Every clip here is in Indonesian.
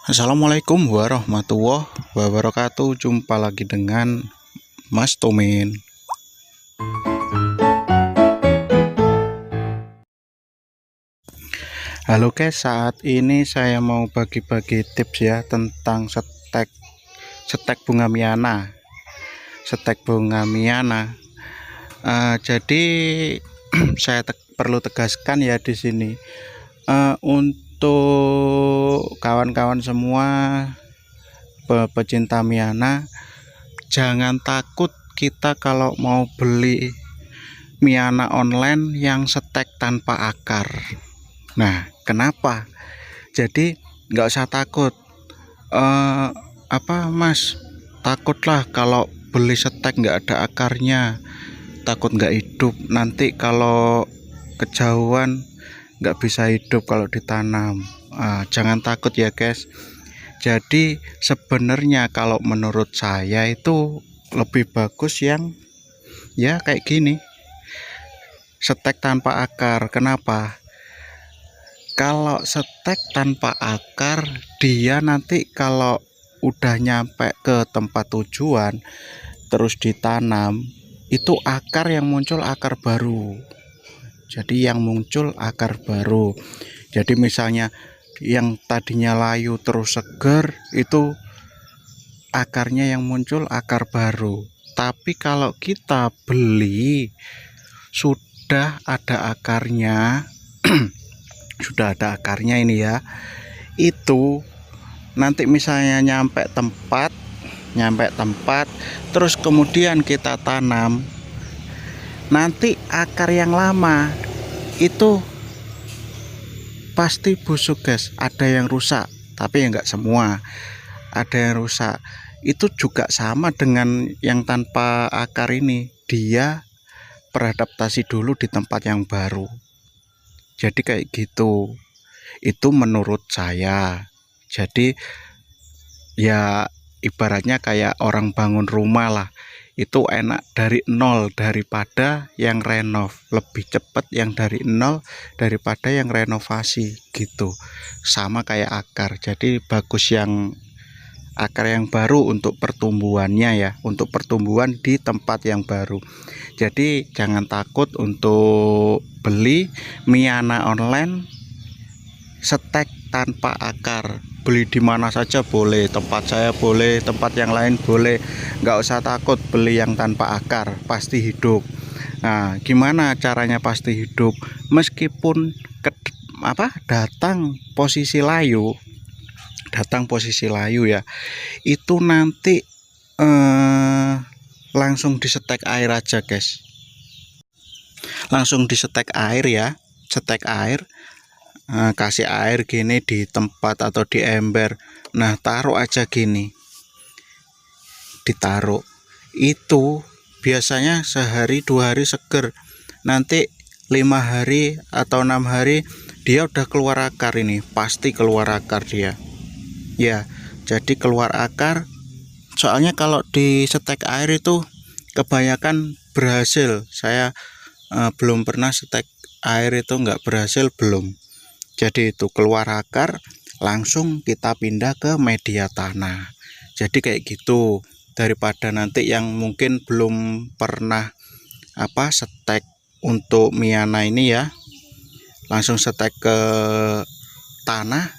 Assalamualaikum warahmatullahi wabarakatuh. Jumpa lagi dengan Mas Tomin. Halo guys, saat ini saya mau bagi-bagi tips ya tentang setek bunga miana. Jadi saya perlu tegaskan ya di sini, untuk kawan-kawan semua pecinta miana, jangan takut kita kalau mau beli miana online yang setek tanpa akar. Nah, kenapa? Jadi nggak usah takut. Mas, takutlah kalau beli setek nggak ada akarnya, takut nggak hidup, nanti kalau kejauhan nggak bisa hidup kalau ditanam. Jangan takut ya guys. Jadi sebenarnya kalau menurut saya itu lebih bagus yang ya kayak gini, setek tanpa akar. Kenapa? Kalau setek tanpa akar, dia nanti kalau udah nyampe ke tempat tujuan terus ditanam, itu akar yang muncul akar baru. Jadi yang muncul akar baru. Jadi misalnya yang tadinya layu terus seger, itu akarnya yang muncul akar baru. Tapi kalau kita beli sudah ada akarnya sudah ada akarnya ini ya, itu nanti misalnya nyampe tempat terus kemudian kita tanam, nanti akar yang lama itu pasti busuk guys, ada yang rusak, tapi ya enggak semua, ada yang rusak. Itu juga sama dengan yang tanpa akar ini, dia beradaptasi dulu di tempat yang baru. Jadi kayak gitu, itu menurut saya. Jadi ya ibaratnya kayak orang bangun rumah lah, itu enak dari nol daripada yang renov, lebih cepat yang dari nol daripada yang renovasi gitu. Sama kayak akar, jadi bagus yang akar yang baru untuk pertumbuhannya ya, untuk pertumbuhan di tempat yang baru. Jadi jangan takut untuk beli miana online setek tanpa akar. Beli di mana saja boleh, tempat saya boleh, tempat yang lain boleh. Nggak usah takut beli yang tanpa akar, pasti hidup. Nah, gimana caranya pasti hidup? Meskipun datang posisi layu ya, itu nanti langsung disetek air aja guys, langsung disetek air ya, setek air. Kasih air gini di tempat atau di ember, nah taruh aja gini, ditaruh, itu biasanya sehari 2 hari seger, nanti 5 hari atau 6 hari dia udah keluar akar, ini pasti keluar akar dia ya. Jadi keluar akar, soalnya kalau di setek air itu kebanyakan berhasil. Saya belum pernah setek air itu nggak berhasil, belum. Jadi itu keluar akar, langsung kita pindah ke media tanah. Jadi kayak gitu, daripada nanti yang mungkin belum pernah setek untuk miana ini ya, langsung setek ke tanah,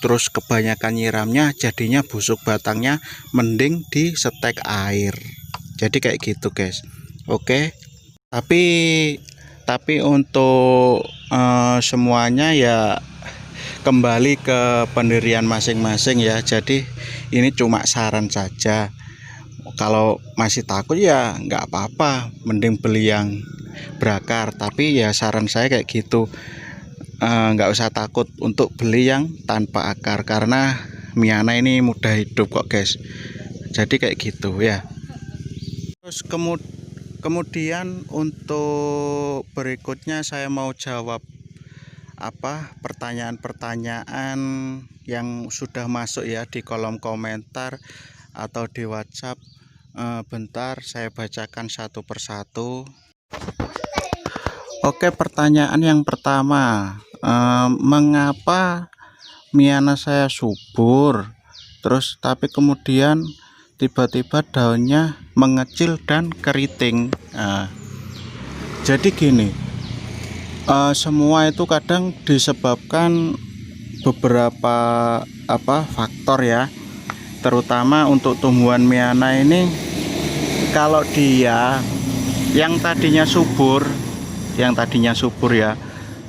terus kebanyakan nyiramnya jadinya busuk batangnya, mending di setek air. Jadi kayak gitu guys. Oke, tapi untuk semuanya ya kembali ke pendirian masing-masing ya. Jadi ini cuma saran saja. Kalau masih takut ya nggak apa-apa, mending beli yang berakar. Tapi ya saran saya kayak gitu, nggak usah takut untuk beli yang tanpa akar, karena miana ini mudah hidup kok guys. Jadi kayak gitu ya. Terus kemudian untuk berikutnya saya mau jawab pertanyaan-pertanyaan yang sudah masuk ya di kolom komentar atau di WhatsApp. Bentar saya bacakan satu persatu. Oke, pertanyaan yang pertama, mengapa miana saya subur, terus tapi kemudian tiba-tiba daunnya mengecil dan keriting. Nah, jadi gini, semua itu kadang disebabkan beberapa faktor ya, terutama untuk tumbuhan miana ini. Kalau dia yang tadinya subur ya,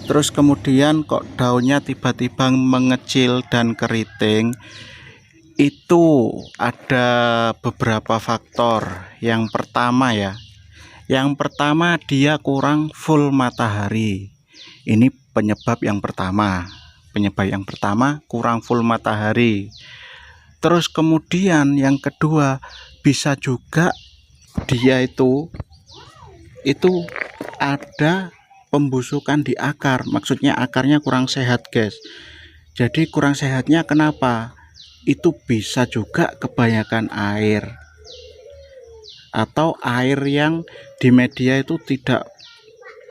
terus kemudian kok daunnya tiba-tiba mengecil dan keriting, itu ada beberapa faktor. Yang pertama dia kurang full matahari. Ini penyebab yang pertama kurang full matahari. Terus kemudian yang kedua, bisa juga dia itu ada pembusukan di akar, maksudnya akarnya kurang sehat guys. Jadi kurang sehatnya kenapa? Itu bisa juga kebanyakan air, atau air yang di media itu tidak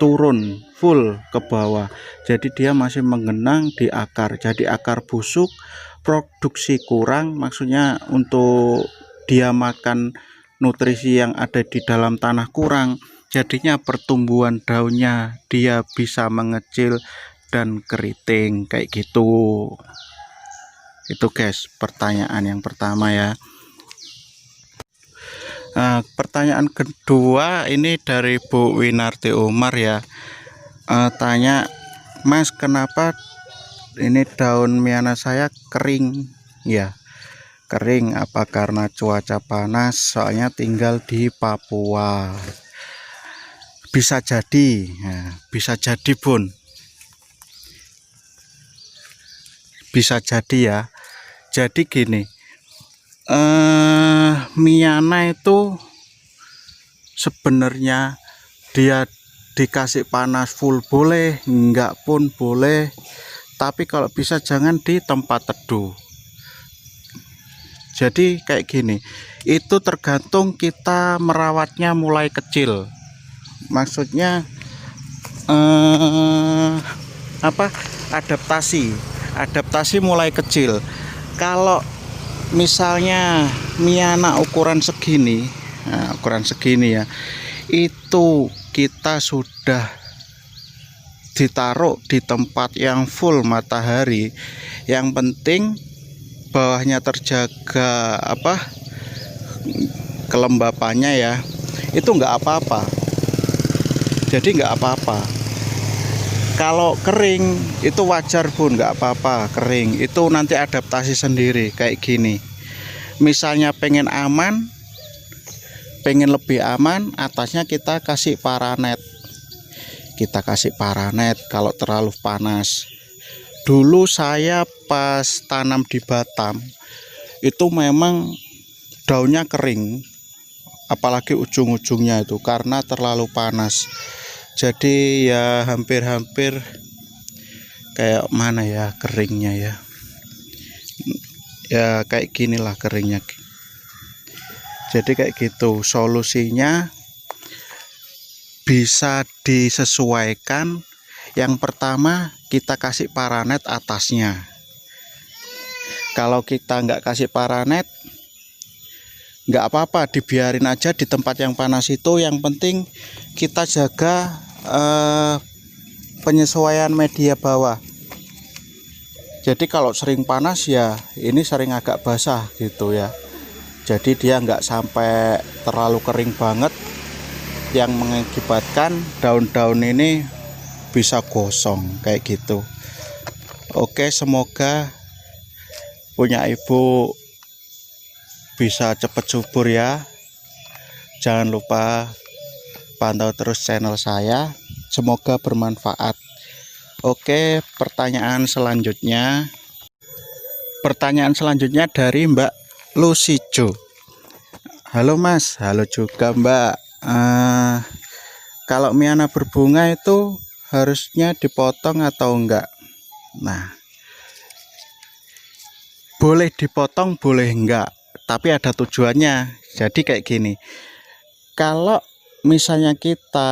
turun full ke bawah, jadi dia masih menggenang di akar, jadi akar busuk, produksi kurang, maksudnya untuk dia makan nutrisi yang ada di dalam tanah kurang, jadinya pertumbuhan daunnya dia bisa mengecil dan keriting kayak gitu. Itu guys, pertanyaan yang pertama ya. Nah, pertanyaan kedua ini dari Bu Winarti Umar ya. Tanya, Mas, kenapa ini daun miana saya kering ya? Kering apa karena cuaca panas? Soalnya tinggal di Papua. Bisa jadi, bisa jadi Bun, bisa jadi ya. Jadi gini, miana itu sebenarnya dia dikasih panas full boleh, enggak pun boleh, tapi kalau bisa jangan di tempat teduh. Jadi kayak gini, itu tergantung kita merawatnya mulai kecil, maksudnya adaptasi mulai kecil. Kalau misalnya miana ukuran segini, ya, itu kita sudah ditaruh di tempat yang full matahari, yang penting bawahnya terjaga kelembapannya ya, itu enggak apa-apa. Jadi enggak apa-apa. Kalau kering itu wajar Bun, nggak apa-apa kering, itu nanti adaptasi sendiri. Kayak gini, misalnya pengen lebih aman, atasnya kita kasih paranet, kalau terlalu panas. Dulu saya pas tanam di Batam itu memang daunnya kering, apalagi ujung-ujungnya itu karena terlalu panas. Jadi ya hampir kayak mana ya keringnya ya kayak ginilah keringnya. Jadi kayak gitu, solusinya bisa disesuaikan. Yang pertama kita kasih paranet atasnya. Kalau kita nggak kasih paranet nggak apa-apa, dibiarin aja di tempat yang panas itu. Yang penting kita jaga penyesuaian media bawah. Jadi kalau sering panas ya ini sering agak basah gitu ya, jadi dia nggak sampai terlalu kering banget yang mengakibatkan daun-daun ini bisa gosong kayak gitu. Oke, semoga punya ibu bisa cepat subur ya. Jangan lupa pantau terus channel saya, semoga bermanfaat. Oke, pertanyaan selanjutnya dari Mbak Lusijo. Halo Mas. Halo juga Mbak. Kalau miana berbunga itu harusnya dipotong atau enggak? Nah, boleh dipotong boleh enggak, tapi ada tujuannya. Jadi kayak gini, kalau misalnya kita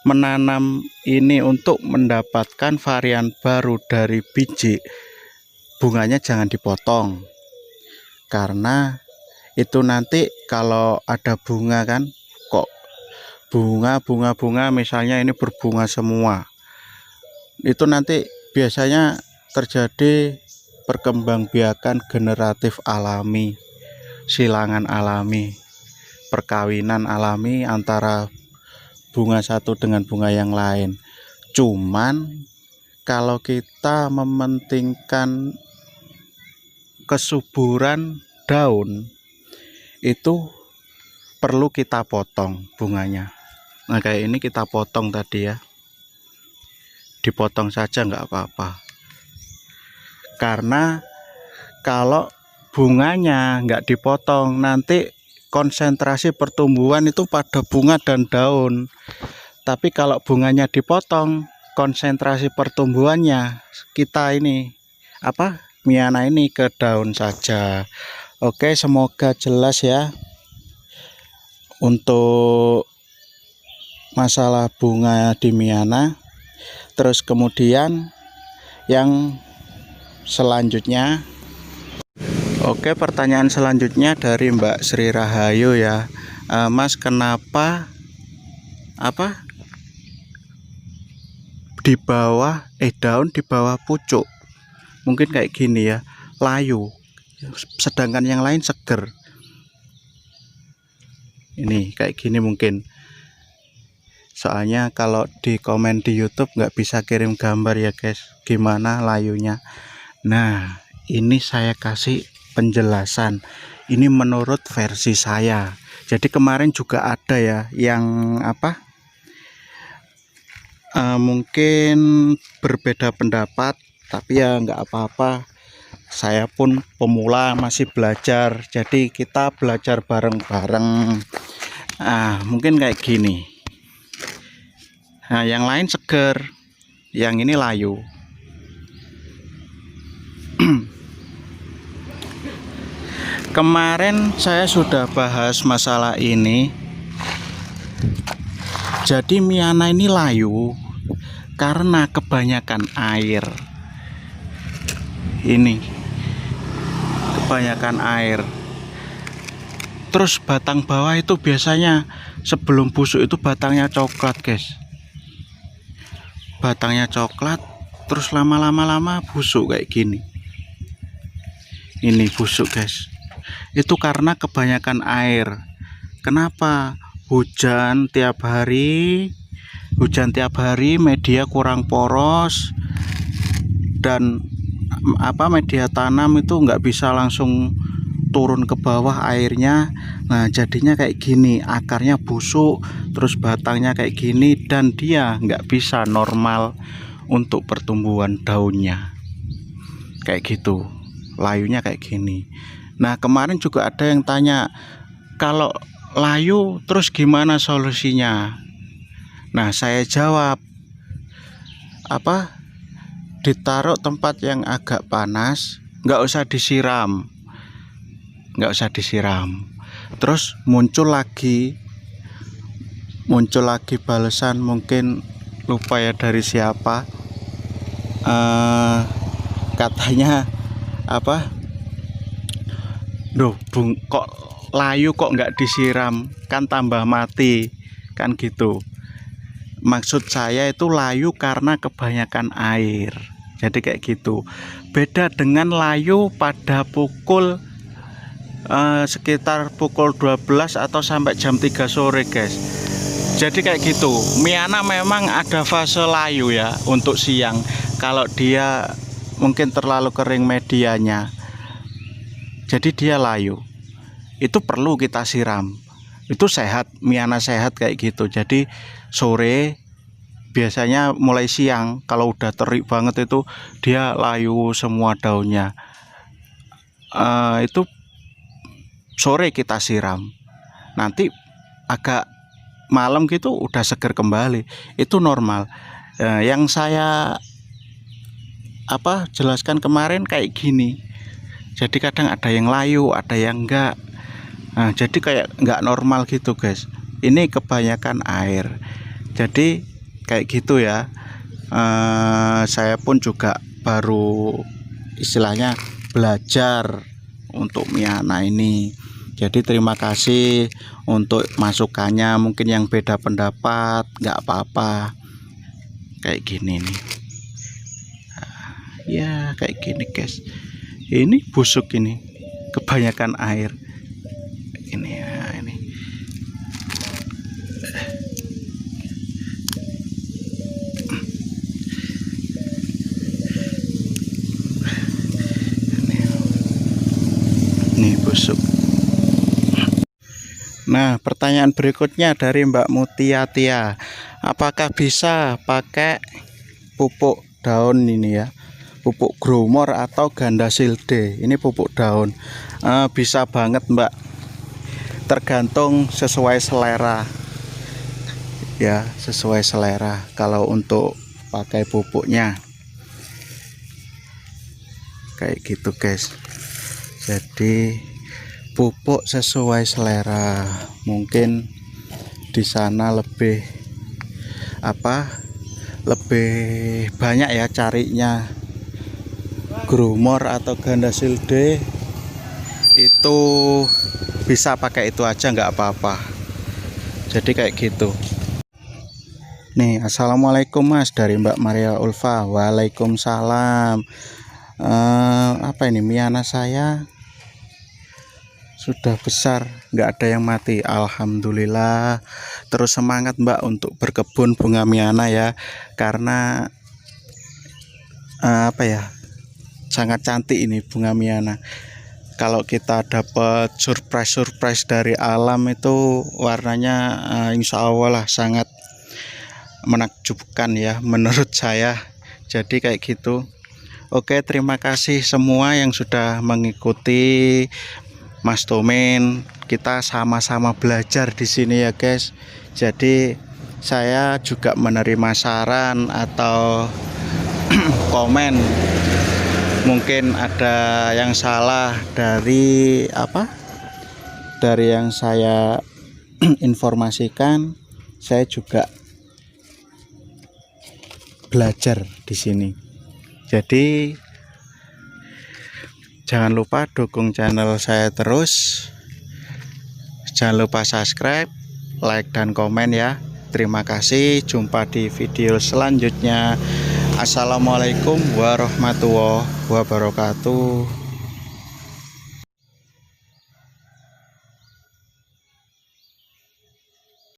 menanam ini untuk mendapatkan varian baru dari biji, bunganya jangan dipotong, karena itu nanti kalau ada bunga kan, kok bunga misalnya ini berbunga semua, itu nanti biasanya terjadi perkembangbiakan generatif alami, silangan alami, perkawinan alami antara bunga satu dengan bunga yang lain. Cuman kalau kita mementingkan kesuburan daun, itu perlu kita potong bunganya. Nah kayak ini kita potong tadi ya, dipotong saja nggak apa-apa, karena kalau bunganya nggak dipotong nanti konsentrasi pertumbuhan itu pada bunga dan daun. Tapi kalau bunganya dipotong, konsentrasi pertumbuhannya kita ini Miana ini ke daun saja. Oke, semoga jelas ya untuk masalah bunga di Miana. Terus kemudian yang selanjutnya, oke, pertanyaan selanjutnya dari Mbak Sri Rahayu ya. Mas, kenapa di bawah daun di bawah pucuk mungkin kayak gini ya, layu, sedangkan yang lain seger. Ini kayak gini mungkin. Soalnya kalau di komen di YouTube nggak bisa kirim gambar ya guys, gimana layunya. Nah, ini saya kasih penjelasan. Ini menurut versi saya. Jadi kemarin juga ada ya yang mungkin berbeda pendapat, tapi ya nggak apa-apa. Saya pun pemula masih belajar, jadi kita belajar bareng-bareng. Mungkin kayak gini. Nah, yang lain seger, yang ini layu. Kemarin saya sudah bahas masalah ini. Jadi Miana ini layu karena kebanyakan air. Ini kebanyakan air. Terus batang bawah itu biasanya sebelum busuk itu batangnya coklat guys. Batangnya coklat, terus lama-lama busuk kayak gini. Ini busuk guys. Itu karena kebanyakan air. Kenapa? Hujan tiap hari, media kurang poros, dan media tanam itu nggak bisa langsung turun ke bawah airnya. Nah jadinya kayak gini, akarnya busuk, terus batangnya kayak gini, dan dia nggak bisa normal untuk pertumbuhan daunnya kayak gitu, layunya kayak gini. Nah kemarin juga ada yang tanya, kalau layu terus gimana solusinya? Nah saya jawab, ditaruh tempat yang agak panas, nggak usah disiram, terus muncul lagi balasan, mungkin lupa ya dari siapa, katanya kok layu kok nggak disiram, kan tambah mati, kan gitu. Maksud saya itu layu karena kebanyakan air, jadi kayak gitu. Beda dengan layu pada pukul sekitar pukul 12 atau sampai jam 3 sore guys. Jadi kayak gitu. Miana memang ada fase layu ya untuk siang, kalau dia mungkin terlalu kering medianya, jadi dia layu. Itu perlu kita siram, itu sehat, Miana sehat kayak gitu. Jadi sore, biasanya mulai siang kalau udah terik banget itu dia layu semua daunnya. Itu sore kita siram, nanti agak malam gitu udah seger kembali, itu normal. Yang saya jelaskan kemarin kayak gini. Jadi kadang ada yang layu, ada yang enggak. Nah, jadi kayak nggak normal gitu guys. Ini kebanyakan air. Jadi kayak gitu ya. Saya pun juga baru istilahnya belajar untuk Miana ini. Jadi terima kasih untuk masukannya, mungkin yang beda pendapat nggak apa-apa. Kayak gini nih ya, kayak gini guys. Ini busuk, ini kebanyakan air ini ya. Ini busuk. Nah, pertanyaan berikutnya dari Mbak Mutiatia, apakah bisa pakai pupuk daun ini ya, pupuk growmor atau ganda silde? Ini pupuk daun. Bisa banget Mbak, tergantung sesuai selera ya, sesuai selera kalau untuk pakai pupuknya kayak gitu guys. Jadi pupuk sesuai selera, mungkin di sana lebih lebih banyak ya carinya growmor atau ganda silde, itu bisa pakai itu aja nggak apa-apa. Jadi kayak gitu nih. Assalamualaikum Mas, dari Mbak Maria Ulfa. Waalaikumsalam. Apa ini, Miana saya sudah besar, nggak ada yang mati, alhamdulillah. Terus semangat Mbak untuk berkebun bunga Miana ya, karena sangat cantik ini bunga Miana. Kalau kita dapat surprise dari alam itu warnanya insya Allah lah sangat menakjubkan ya menurut saya. Jadi kayak gitu. Oke, terima kasih semua yang sudah mengikuti Mas Tomen. Kita sama-sama belajar di sini ya guys. Jadi saya juga menerima saran atau komen, mungkin ada yang salah dari yang saya informasikan. Saya juga belajar di sini. Jadi jangan lupa dukung channel saya terus. Jangan lupa subscribe, like, dan komen ya. Terima kasih. Jumpa di video selanjutnya. Assalamualaikum warahmatullahi wabarakatuh.